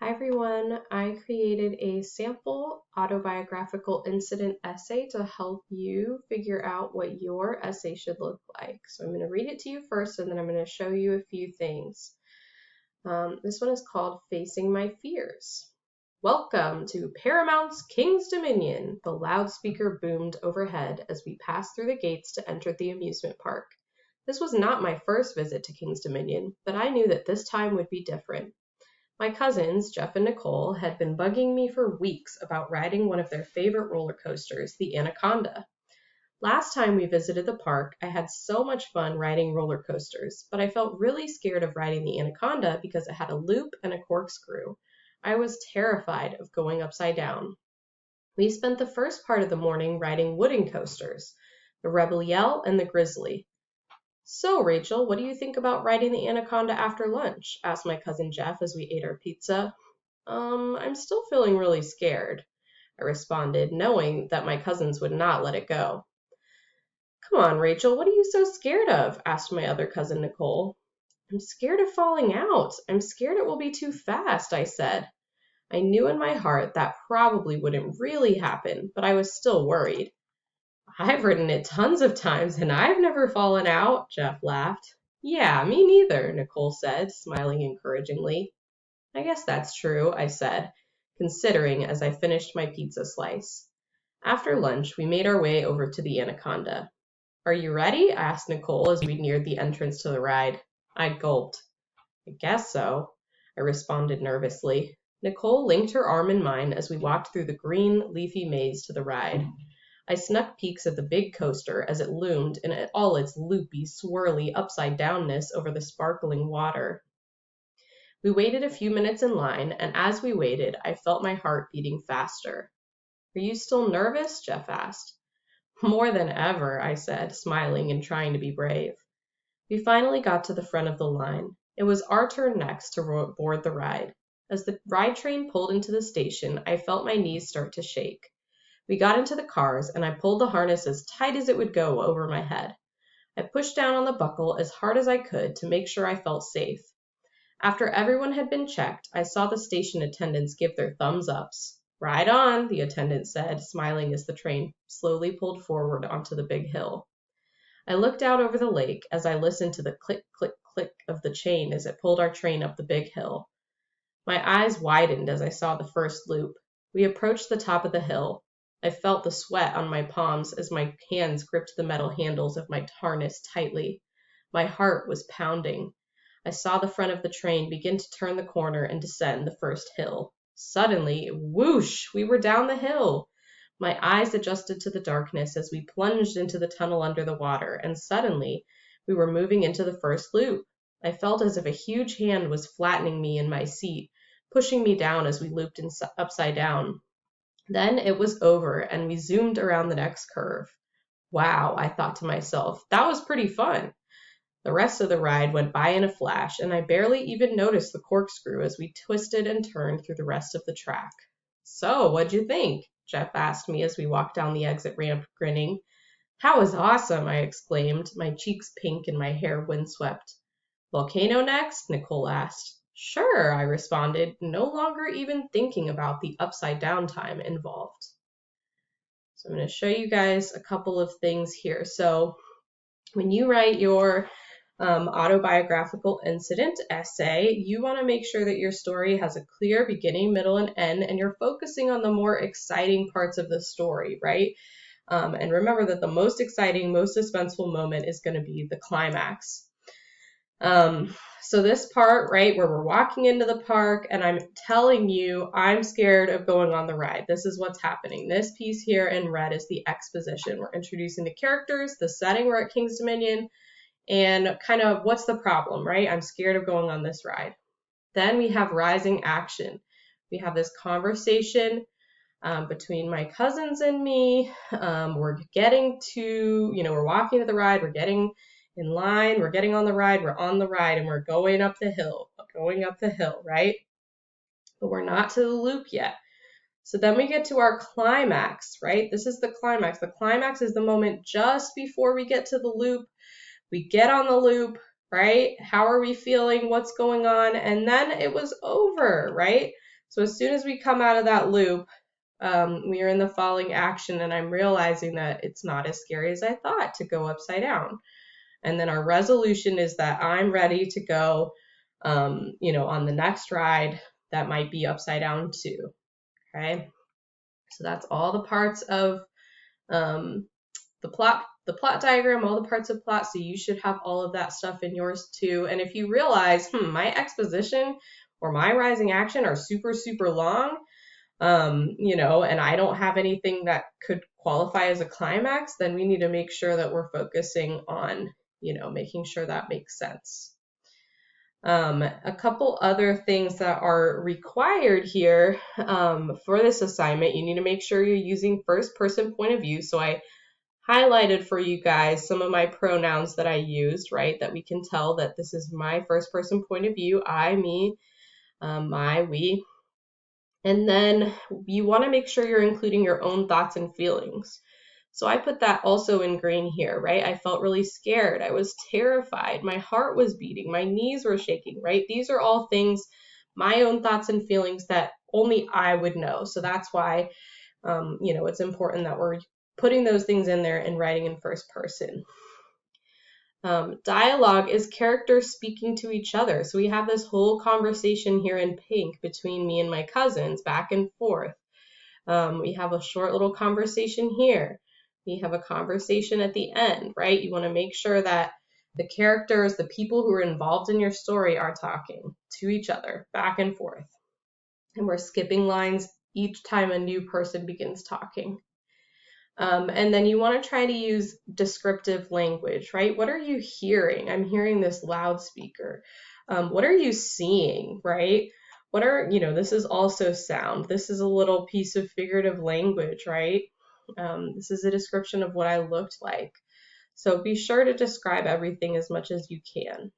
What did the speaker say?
Hi everyone, I created a sample autobiographical incident essay to help you figure out what your essay should look like. So I'm going to read it to you first and then I'm going to show you a few things. This one is called Facing My Fears. Welcome to Paramount's King's Dominion, the loudspeaker boomed overhead as we passed through the gates to enter the amusement park. This was not my first visit to King's Dominion, but I knew that this time would be different. My cousins, Jeff and Nicole, had been bugging me for weeks about riding one of their favorite roller coasters, the Anaconda. Last time we visited the park, I had so much fun riding roller coasters, but I felt really scared of riding the Anaconda because it had a loop and a corkscrew. I was terrified of going upside down. We spent the first part of the morning riding wooden coasters, the Rebel Yell and the Grizzly. So, Rachel, what do you think about riding the Anaconda after lunch? Asked my cousin Jeff as we ate our pizza. I'm still feeling really scared, I responded, knowing that my cousins would not let it go. Come on, Rachel, what are you so scared of? Asked my other cousin Nicole. I'm scared of falling out. I'm scared it will be too fast, I said. I knew in my heart that probably wouldn't really happen, but I was still worried. I've ridden it tons of times and I've never fallen out, Jeff laughed. Yeah, me neither, Nicole said, smiling encouragingly. I guess that's true, I said, considering as I finished my pizza slice. After lunch, we made our way over to the Anaconda. Are you ready? Asked Nicole as we neared the entrance to the ride. I gulped. I guess so, I responded nervously. Nicole linked her arm in mine as we walked through the green, leafy maze to the ride. I snuck peeks at the big coaster as it loomed in all its loopy, swirly upside-downness over the sparkling water. We waited a few minutes in line, and as we waited, I felt my heart beating faster. Are you still nervous? Jeff asked. More than ever, I said, smiling and trying to be brave. We finally got to the front of the line. It was our turn next to board the ride. As the ride train pulled into the station, I felt my knees start to shake. We got into the cars, and I pulled the harness as tight as it would go over my head. I pushed down on the buckle as hard as I could to make sure I felt safe. After everyone had been checked, I saw the station attendants give their thumbs ups. Ride on, the attendant said, smiling as the train slowly pulled forward onto the big hill. I looked out over the lake as I listened to the click, click, click of the chain as it pulled our train up the big hill. My eyes widened as I saw the first loop. We approached the top of the hill. I felt the sweat on my palms as my hands gripped the metal handles of my harness tightly. My heart was pounding. I saw the front of the train begin to turn the corner and descend the first hill. Suddenly, whoosh, we were down the hill. My eyes adjusted to the darkness as we plunged into the tunnel under the water, and suddenly, we were moving into the first loop. I felt as if a huge hand was flattening me in my seat, pushing me down as we looped upside down. Then it was over, and we zoomed around the next curve. Wow, I thought to myself, that was pretty fun. The rest of the ride went by in a flash, and I barely even noticed the corkscrew as we twisted and turned through the rest of the track. So, what'd you think? Jeff asked me as we walked down the exit ramp, grinning. That was awesome, I exclaimed, my cheeks pink and my hair windswept. Volcano next? Nicole asked. Sure, I responded, no longer even thinking about the upside down time involved. So I'm going to show you guys a couple of things here. So when you write your autobiographical incident essay, you want to make sure that your story has a clear beginning, middle, and end, and you're focusing on the more exciting parts of the story, right? And remember that the most exciting, most suspenseful moment is going to be the climax. So this part, right, where we're walking into the park and I'm telling you I'm scared of going on the ride. This is what's happening. This piece here in red is the exposition. We're introducing the characters, the setting, we're at King's Dominion, and kind of what's the problem, right? I'm scared of going on this ride. Then we have rising action. We have this conversation between my cousins and me. We're getting to, we're walking to the ride, we're getting in line, we're getting on the ride, we're on the ride, and we're going up the hill, right? But we're not to the loop yet. So then we get to our climax, right? This is the climax. The climax is the moment just before we get to the loop. We get on the loop, right? How are we feeling? What's going on? And then it was over, right? So as soon as we come out of that loop, we are in the following action, and I'm realizing that it's not as scary as I thought to go upside down. And then our resolution is that I'm ready to go, on the next ride that might be upside down too. Okay. So that's all the parts of the plot diagram, all the parts of plot. So you should have all of that stuff in yours too. And if you realize, my exposition or my rising action are super, super long, and I don't have anything that could qualify as a climax, then we need to make sure that we're focusing on, making sure that makes sense. A couple other things that are required here for this assignment, you need to make sure you're using first person point of view. So I highlighted for you guys some of my pronouns that I used, right? That we can tell that this is my first person point of view, I, me, my, we. And then you want to make sure you're including your own thoughts and feelings. So I put that also in green here, right? I felt really scared. I was terrified. My heart was beating. My knees were shaking, right? These are all things, my own thoughts and feelings that only I would know. So that's why, it's important that we're putting those things in there and writing in first person. Dialogue is characters speaking to each other. So we have this whole conversation here in pink between me and my cousins, back and forth. We have a short little conversation here. We have a conversation at the end, right? You want to make sure that the characters, the people who are involved in your story are talking to each other, back and forth. And we're skipping lines each time a new person begins talking. And then you want to try to use descriptive language, right? What are you hearing? I'm hearing this loudspeaker. What are you seeing, right? What are, this is also sound. This is a little piece of figurative language, right? This is a description of what I looked like. So be sure to describe everything as much as you can.